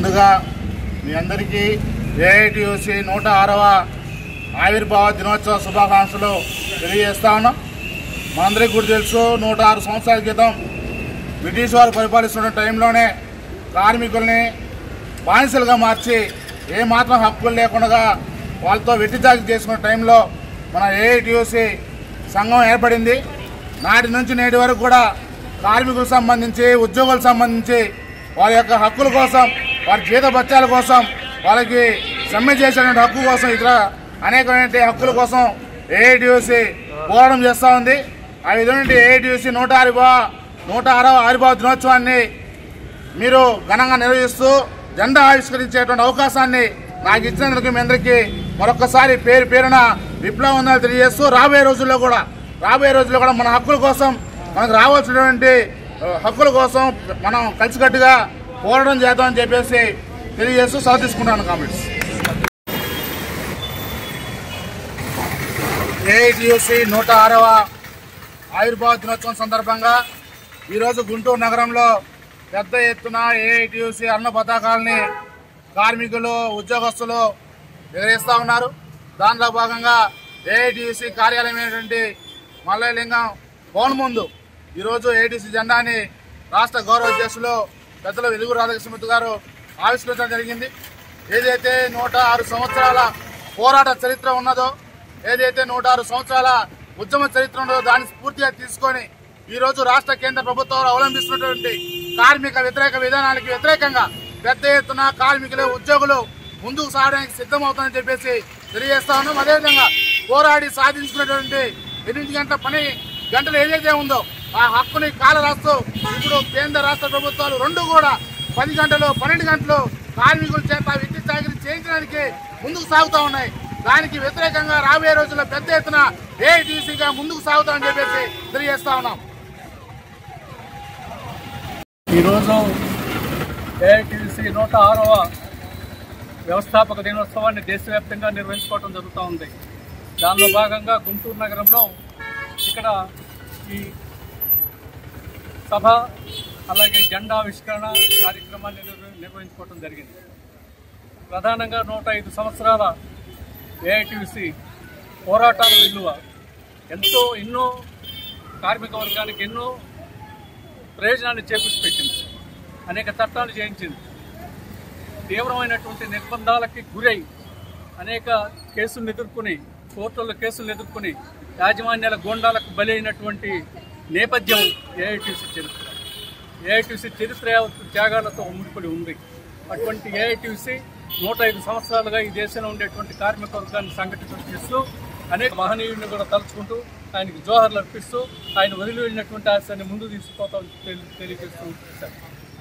ముందుగా మీ అందరికీ ఏఐటీయూసీ 106వ ఆవిర్భావ దినోత్సవ శుభాకాంక్షలు తెలియజేస్తా ఉన్నాం. మనందరికీ కూడా తెలుసు, 106 సంవత్సరాల క్రితం బ్రిటిష్ వారు పరిపాలిస్తున్న టైంలోనే కార్మికుల్ని బానిసలుగా మార్చి ఏమాత్రం హక్కులు లేకుండా వాళ్ళతో వెట్టిచాకి చేసుకున్న టైంలో మన ఏఐటీయూసీ సంఘం ఏర్పడింది. నాటి నుంచి నేటి వరకు కూడా కార్మికులకు సంబంధించి, ఉద్యోగులకు సంబంధించి వారి యొక్క హక్కుల కోసం, వారి జీత బత్యాల కోసం, వాళ్ళకి సమ్మె చేసేటువంటి హక్కు కోసం, ఇతర అనేకమైన హక్కుల కోసం ఏఐటీయూసీ పోరాటం చేస్తూ ఉంది. ఆ విధంగా ఏఐటీయూసీ 106వ ఆవిర్భావ దినోత్సవాన్ని మీరు ఘనంగా నిర్వహిస్తూ జెండా ఆవిష్కరించేటువంటి అవకాశాన్ని నాకు ఇచ్చినందుకు మీ అందరికీ మరొకసారి పేరు పేరున విప్లవం ఉందని తెలియజేస్తూ రాబోయే రోజుల్లో కూడా మన హక్కుల కోసం, మనకు రావాల్సినటువంటి హక్కుల కోసం మనం కలిసికట్టుగా పోరాటం చేద్దామని చెప్పేసి తెలియజేస్తూ సెలవు తీసుకుంటాను. కామెంట్స్. ఏఐటీయూసీ 106వ ఆవిర్భావ దినోత్సవం సందర్భంగా ఈరోజు గుంటూరు నగరంలో పెద్ద ఎత్తున ఏఐటీయూసీ అన్న పతాకాలని కార్మికులు, ఉద్యోగస్తులు ఎగరేస్తూ ఉన్నారు. దానిలో భాగంగా ఏఐటీయూసీ కార్యాలయమైనటువంటి మల్లయ్యలింగం భవన్ ముందు ఈరోజు ఏఐటీయూసీ జెండాని రాష్ట్ర గౌరవ అధ్యక్షులు పెద్దలు వెలుగురు రాధాకృష్ణమూర్తి గారు ఆవిష్కరించడం జరిగింది. ఏదైతే 106 సంవత్సరాల పోరాట చరిత్ర ఉన్నదో, ఏదైతే 106 సంవత్సరాల ఉద్యమ చరిత్ర ఉన్నదో దాన్ని స్ఫూర్తిగా తీసుకొని ఈరోజు రాష్ట్ర కేంద్ర ప్రభుత్వాలు అవలంబిస్తున్నటువంటి కార్మిక వ్యతిరేక విధానానికి వ్యతిరేకంగా పెద్ద ఎత్తున కార్మికులు, ఉద్యోగులు ముందుకు సాగడానికి సిద్ధమవుతామని చెప్పేసి తెలియజేస్తా ఉన్నాం. అదేవిధంగా పోరాడి సాధించుకున్నటువంటి 8 గంటల పని గంటలు ఏదైతే ఉందో ఆ హక్కుని కాల రాస్తూ ఇప్పుడు కేంద్ర రాష్ట్ర ప్రభుత్వాలు రెండు కూడా 10 గంటలు, 12 గంటలు కార్మికుల చేత విద్యుత్ చాకరీ చేయించడానికి ముందుకు సాగుతూ ఉన్నాయి. దానికి వ్యతిరేకంగా రాబోయే రోజుల్లో పెద్ద ఎత్తున ఏఐటీయూసీగా ముందుకు సాగుతామని చెప్పేసి తెలియజేస్తా ఉన్నాం. ఈరోజు ఏఐటీయూసీ 106వ వ్యవస్థాపక దినోత్సవాన్ని దేశవ్యాప్తంగా నిర్వహించుకోవడం జరుగుతూ ఉంది. దానిలో భాగంగా గుంటూరు నగరంలో ఇక్కడ ఈ సభ అలాగే జెండా ఆవిష్కరణ కార్యక్రమాన్ని నిర్వహించుకోవడం జరిగింది. ప్రధానంగా 105 సంవత్సరాల ఏఐటీయూసీ పోరాటాల విలువ ఎన్నో కార్మిక వర్గానికి ఎన్నో ప్రయోజనాన్ని చేకూర్చిపెట్టింది. అనేక చట్టాలు చేయించింది. తీవ్రమైనటువంటి నిర్బంధాలకి గురై అనేక కేసులను ఎదుర్కొని, కోర్టుల్లో కేసులను ఎదుర్కొని యాజమాన్యాల గోండాలకు బలైనటువంటి నేపథ్యం ఏఐటీయూసీ చరిత్ర. ఏఐటీయూసీ చరిత్ర త్యాగాలతో ముడిపడి ఉంది. అటువంటి ఏఐటీయూసీ 105 సంవత్సరాలుగా ఈ దేశంలో ఉండేటువంటి కార్మిక వర్గాన్ని సంఘటితం చేస్తూ అనేక మహనీయుడిని కూడా తలుచుకుంటూ ఆయనకి జోహర్లు అర్పిస్తూ ఆయన వదిలి వెళ్ళినటువంటి ఆశయాన్ని ముందు తీసుకుపోతాం తెలియజేస్తూ